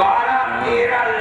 12-13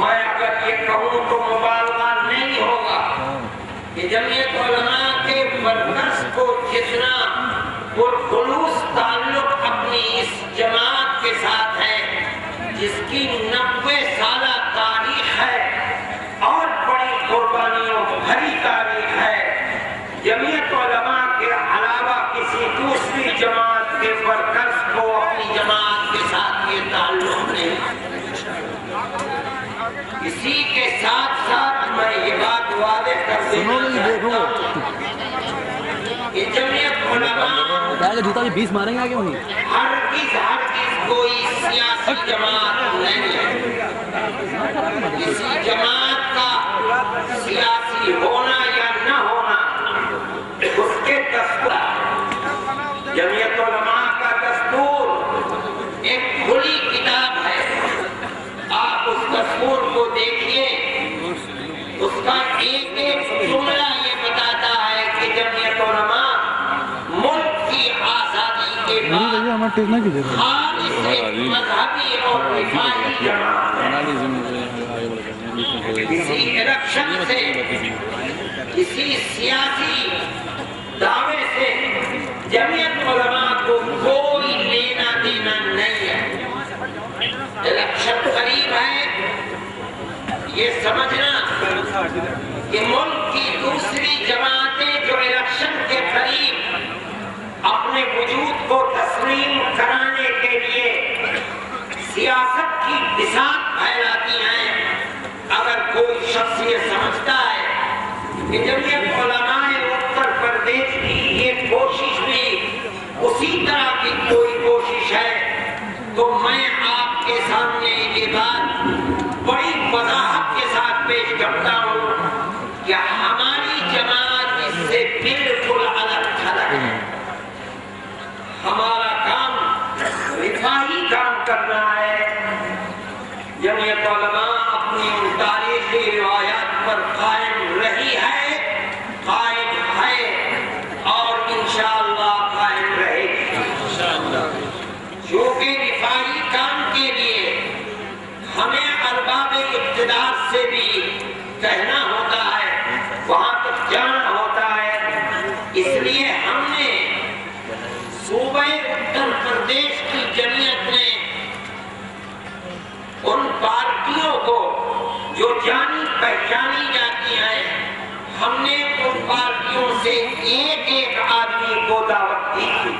میں اگر یہ کہوں تو مبالغہ نہیں ہوگا کہ جمعیت علماء کے ورکرز کو جتنا پرخلوص تعلق اپنی اس جماعت کے ساتھ ہے جس کی 90 سالہ تاریخ ہے اور بڑی قربانیوں بھری تاریخ ہے، جمعیت علماء کے علاوہ کسی دوسری جماعت کے ورکرز کو اپنی جماعت کے ساتھ یہ تعلق نہیں۔ اسی کے ساتھ ساتھ میں یہ بات واضح کر دینا چاہتا ہوں کہ جمعیت علماء جوتا بھی 20 ماریں گے آگے وہیں ہرگز کوئی سیاسی جماعت نہیں ہے۔ کسی جماعت کا سیاسی ہونا یا نہ ہونا اس کے دستور، جمعیت علماء کا دستور ایک کھلی کتاب ہے۔ آپ اس دستور کو دیکھیے، اس کا ایک ایک جملہ یہ بتاتا ہے کہ جمعیت علماء ملک کی آزادی کے بعد خالص ایک مذہبی اور رفاہی جماعت ہے۔ کسی الیکشن سے، کسی سیاسی دعوے سے جمعیت علماء کو کوئی لینا دینا نہیں ہے۔ الیکشن قریب ہے، یہ سمجھنا کہ ملک کی دوسری جماعتیں جو الیکشن کے قریب اپنے وجود کو تسلیم کرانے کے لیے سیاست کی بساط پھیلاتی ہیں، اگر کوئی شخص یہ سمجھتا ہے کہ جمعیت علماء اتر پردیش کی یہ کوشش بھی اسی طرح کی کوئی کوشش ہے، تو میں آپ کے سامنے یہ بات بڑی وضاحت کے ساتھ پیش کرتا ہوں کہ ہماری جماعت اس سے بالکل الگ تھلگ ہے۔ ہمارا کام رفاہی کام کرنا ہے۔ جمعیت علماء اپنی ان تاریخی روایات پر قائم رہی ہے، قائم ہے اور انشاءاللہ قائم رہے گی۔ چونکہ رفاہی کام کے لیے ہمیں ارباب اقتدار سے بھی کہنا ہوتا ہے، وہاں تک جانا ہوتا ہے، اس لیے ہم نے صوبہ اتر پردیش کی جمعیت نے ان پارٹیوں کو جو جانی پہچانی جاتی ہیں، ہم نے ان پارٹیوں سے ایک ایک آدمی کو دعوت دی تھی۔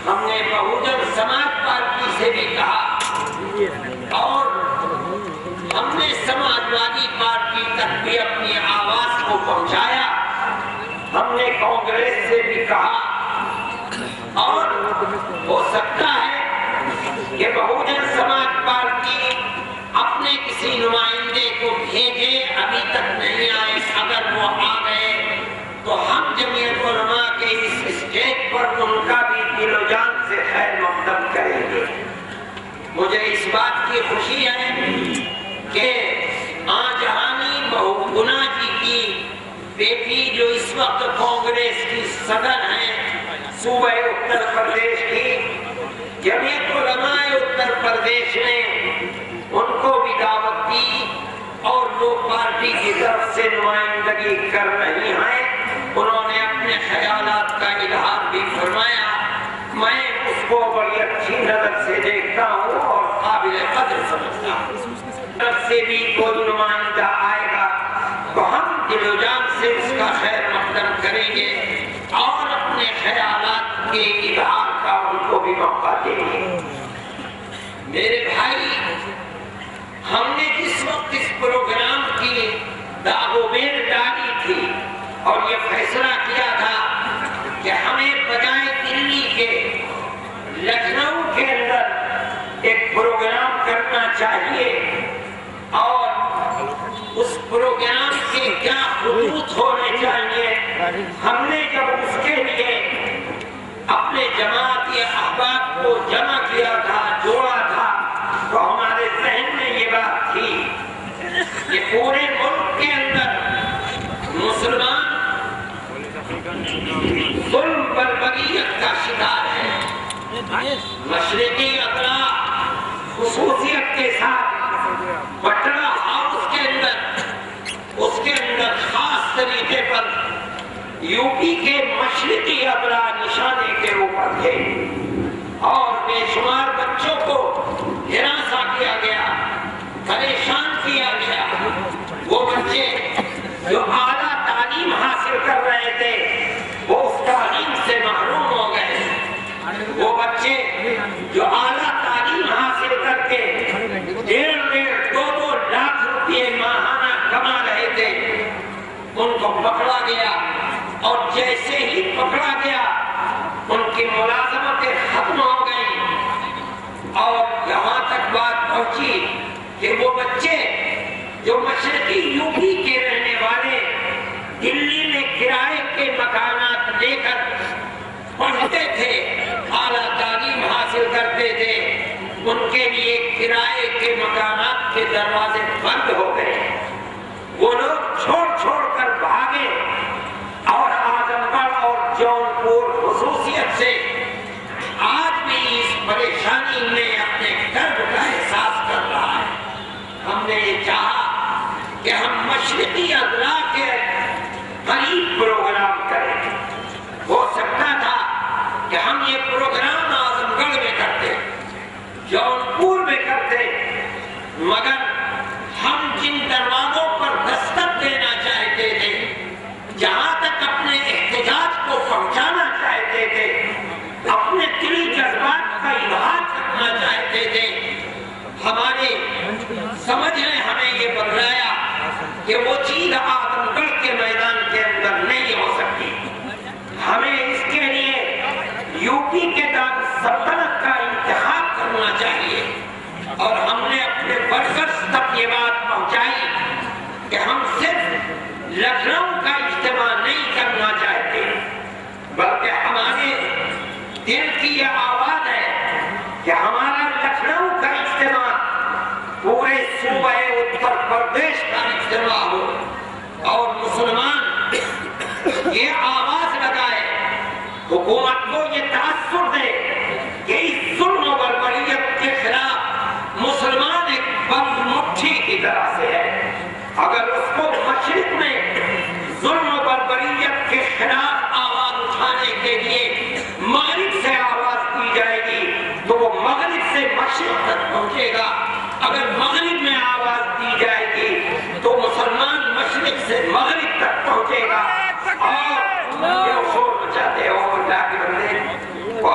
ہم نے بہوجن سماج پارٹی سے بھی کہا اور ہم نے سماجوادی پارٹی تک بھی اپنی آواز کو پہنچایا، ہم نے کانگریس سے بھی کہا، اور ہو سکتا ہے کہ بہوجن سماج پارٹی اپنے کسی نمائندے کو بھیجے، ابھی تک نہیں آئے، اگر وہ آ گئے تو ہم جمعیت علماء کے اس اسٹیج پر ان کا بھی دل و جان سے خیر مقدم کریں گے۔ مجھے اس بات کی خوشی ہے کہ آجہانی بہوگنا جی کی بیٹی جو اس وقت کانگریس کی صدر ہیں صوبہ اتر پردیش کی، جمعیت علماء اتر پردیش نے ان کو بھی دعوت دی اور وہ پارٹی کی طرف سے نمائندگی کر رہی ہیں۔ انہوں نے اپنے خیالات کا اظہار بھی فرمایا، میں اس کو بڑی اچھی نظر سے دیکھتا ہوں اور قابل قدر سمجھتا ہوں۔ طرف سے بھی کوئی نمائندہ آئے گا تو ہم دل و جان سے اس کا خیر مقدم کریں گے اور اپنے خیالات کے اظہار کا ان کو بھی موقع دیں گے۔ میرے بھائی، ہم نے جس وقت اس پروگرام کی داغ و بیر ڈالی تھی اور یہ فیصلہ کیا تھا کہ ہمیں بجائے دلی کے لکھنؤ کے اندر ایک پروگرام کرنا چاہیے اور اس پروگرام کے کیا خطوط ہونے چاہیے، ہم نے جب اس کے لیے اپنے جماعتی احباب کو جمع کیا تھا، جوڑا تھا، تو ہمارے ذہن میں یہ بات تھی کہ پورے ملک کے اندر مسلمان ظلم بربریت کا شکار ہے۔ مشرقی اطراف خصوصیت کے ساتھ پٹنہ ہاؤس کے اندر، اس کے اندر خاص طریقے پر یو پی کے مشرقی ابرار نشانے کے اوپر تھے اور بے شمار بچوں کو ہراساں کیا گیا، پریشان کیا گیا۔ وہ بچے جو اعلیٰ تعلیم حاصل کر رہے تھے وہ اس تعلیم سے محروم ہو گئے۔ وہ بچے جو اعلیٰ تعلیم حاصل کر کے 1.5-2 لاکھ روپے ماہانہ کما رہے تھے، ان کو پکڑا گیا اور جیسے ہی پکڑا گیا ان کی ملازمتیں ختم ہو گئیں اور یہاں تک بات پہنچی کہ وہ بچے جو مشرقی یو پی کے رہنے والے دلی میں کرائے کے مکانات لے کر پڑھتے تھے، اعلیٰ تعلیم حاصل کرتے تھے، ان کے لیے کرائے کے مکانات کے دروازے بند ہو گئے۔ وہ لوگ چھوڑ چھوڑ کر بھاگے اور اعظم گڑھ اور جونپور خصوصیت سے آج بھی اس پریشانی میں اپنے درد کا احساس کر رہا ہے۔ ہم نے یہ چاہا کہ ہم مشرقی اضلاع کے قریب پروگرام کریں۔ ہو سکتا تھا کہ ہم یہ پروگرام اعظم گڑھ میں کرتے، جونپور میں کرتے، مگر ہم جن دروازوں پر دستک دینا چاہتے تھے، جہاں تک اپنے احتجاج کو پہنچانا چاہتے تھے، اپنے دلی جذبات کا اظہار کرنا چاہتے تھے، ہمارے سمجھ نے ہمیں یہ بتلایا کہ وہ چیز اعظم گڑھ کے میدان کے اندر نہیں ہو سکتی۔ ہمیں اس کے لیے یو پی کے دارالسلطنت کا انتخاب کرنا چاہیے اور ہم نے اپنے ورکرز تک یہ بات پہنچائی کہ ہم صرف لکھنؤ کا اجتماع نہیں کرنا چاہتے، بلکہ ہمارے دل کی یہ آواز ہے کہ ہمارا لکھنؤ کا اجتماع پورے صوبہ اتر پردیش کا اجتماع ہو اور مسلمان یہ آواز لگائے، حکومت کو یہ تاثر دے کہ اس ظلم و بربریت کے خلاف مسلمان ایک بند مٹھی کی طرح سے ہے۔ اگر اس کو مشرق میں ظلم و بربریت کے خلاف آواز اٹھانے کے لیے مغرب سے آواز دی جائے گی تو وہ مغرب سے مشرق تک پہنچے گا، اگر مغرب میں آواز دی جائے گی تو مسلمان مشرق سے مغرب تک پہنچے گا اور یہ شور مچاتے ہو اللہ کے بندے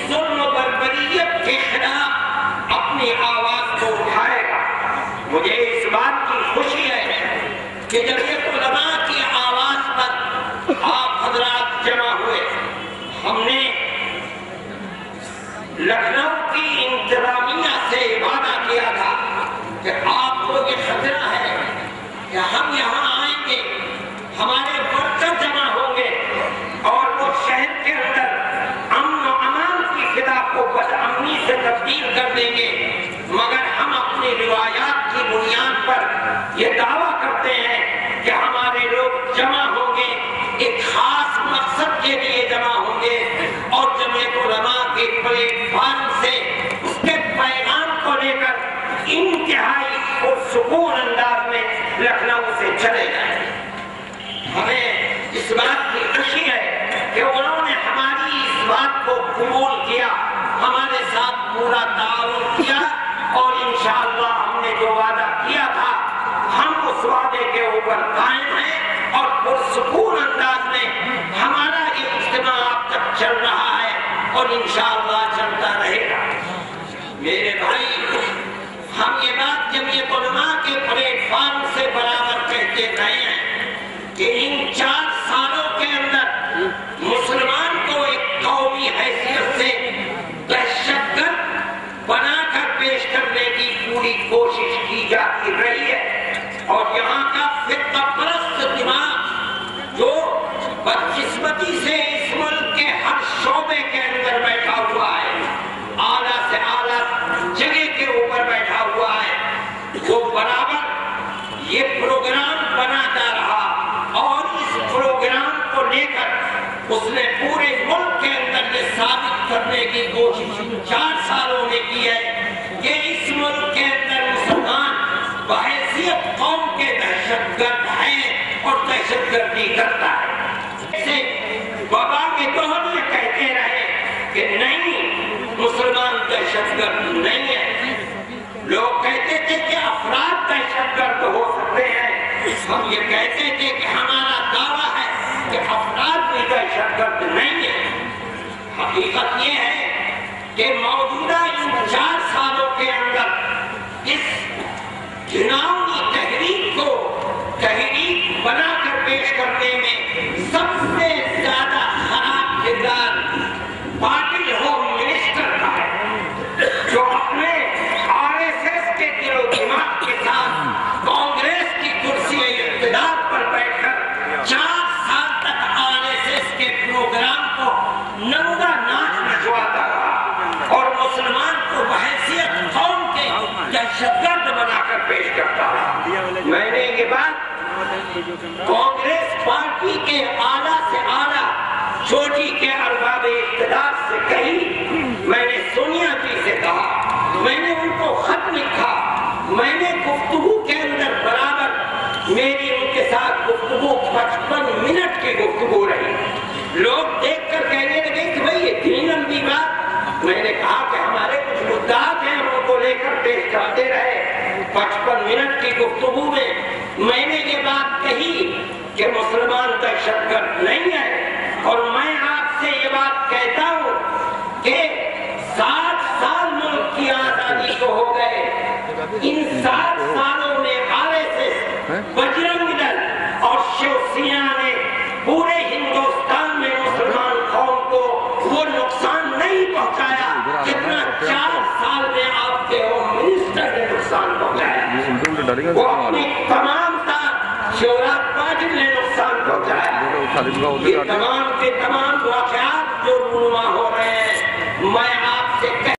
ظلم و بربریت کے خلاف اپنی آواز کو اٹھائے گا۔ مجھے اس بات کی خوشی ہے کہ جب یہ علماء کی آواز پر آپ حضرات جمع ہوئے، ہم نے لکھنؤ کی انتظامیہ سے وعدہ کیا تھا کہ آپ کو یہ خطرہ ہے کہ ہم یہاں آئیں گے، ہمارے ورکر جمع ہوں گے اور وہ شہر کے اندر امن و امان کی فضا کو بدامنی سے تبدیل کر دیں گے، مگر ہم اپنی روایات کی بنیاد پر یہ دعویٰ کرتے ہیں کہ ہمارے لوگ جمع ہوں گے، ایک خاص مقصد کے لیے جمع ہوں گے اور جمعیت علماء کے پلیٹ فارم سے اس کے پیغام کو لے کر انتہائی پرسکون انداز میں لکھنؤ سے چلے جائیں۔ ہمیں اس بات کی خوشی ہے کہ انہوں نے ہماری اس بات کو قبول کیا، ہمارے ساتھ پورا تعاون کیا اور انشاءاللہ ہم نے جو وعدہ کیا تھا ہم اس وعدے کے اوپر قائم ہیں اور پرسکون انداز میں ہمارا یہ اجتماع اب تک چل رہا ہے اور انشاءاللہ چلتا رہے گا۔ میرے بھائی، ہم یہ بات جمعیت علماء کے پلیٹ فارم سے برابر کہتے رہے ہیں کہ ان 4 سالوں کے اندر مسلمان کو ایک قومی حیثیت سے دہشت گرد بنا کر پیش کرنے کی پوری کوشش کی جاتی رہی ہے اور یہاں کا فرقہ پرست دماغ جو بدقسمتی سے اس ملک کے ہر شعبے کے اندر بیٹھا ہوا ہے، اعلیٰ سے اعلیٰ جگہ کے اوپر بیٹھا ہوا ہے، وہ برابر یہ پروگرام بناتا رہا اور اس پروگرام کو لے کر اس نے پورے ملک کے اندر یہ ثابت کرنے کی کوشش 4 سالوں میں کی ہے کہ اس ملک کے اندر مسلمان بحیثیت قوم کے دہشت گرد ہے اور دہشت گردی کرتا ہے۔ اسے وبا کے دور میں کہتے رہے کہ نہیں مسلمان دہشت گرد نہیں ہے، لوگ کہتے تھے کہ افراد دہشت گرد ہو سکتے ہیں، ہم یہ کہتے تھے کہ ہمارا دعویٰ ہے کہ افراد بھی دہشت گرد نہیں ہے۔ حقیقت یہ ہے کہ موجودہ ان 4 سالوں کے اندر اس گھناؤنی تحریک کو تحریک بنا کر پیش کرنے میں سب سے زیادہ خراب کردار پاٹل ہوم منسٹر کا ہے، جو اپنے RSS کے دل و دماغ کے ساتھ کانگریس کی کرسی اقتدار پر بیٹھ کر 4 سال تک RSS کے پروگرام کو ننگا ناچ نچواتا رہا اور مسلمان کو بحیثیت قوم کے دہشت گرد بنا کر پیش کرتا رہا۔ میں نے یہ بات کانگریس پارٹی کے اعلیٰ سے اعلیٰ چوٹی کے ارباب اقتدار سے کہی، میں نے سونیا جی سے کہا، میں نے ان کو خط لکھا، میں نے گفتگو کے اندر برابر میری ان کے ساتھ گفتگو 55 منٹ کی گفتگو رہی۔ لوگ دیکھ کر کہنے لگے کہ بھئی اتنی لمبی بات، میں نے کہا کہ ہمارے کچھ مدعات ہیں ان کو لے کر پیش کرتے رہے۔ 55 منٹ کی گفتگو میں نے یہ بات کہی کہ مسلمان دہشت گرد نہیں ہے، اور میں آپ سے یہ بات کہتا ہوں کہ 60 سال ملک کی آزادی کو ہو گئے، ان 60 سالوں میں RSS، بجرنگ دل اور شیو سینا نے پورے ہندوستان میں مسلمان قوم کو وہ نقصان نہیں پہنچایا جتنا 4 سال میں آپ کے ہوم منسٹر نے نقصان پہنچایا۔ وہ اپنی تمام شیوراج پاٹل نے نقصان پہنچایا۔ یہ تمام کے تمام واقعات جو رونما ہو رہے ہیں، میں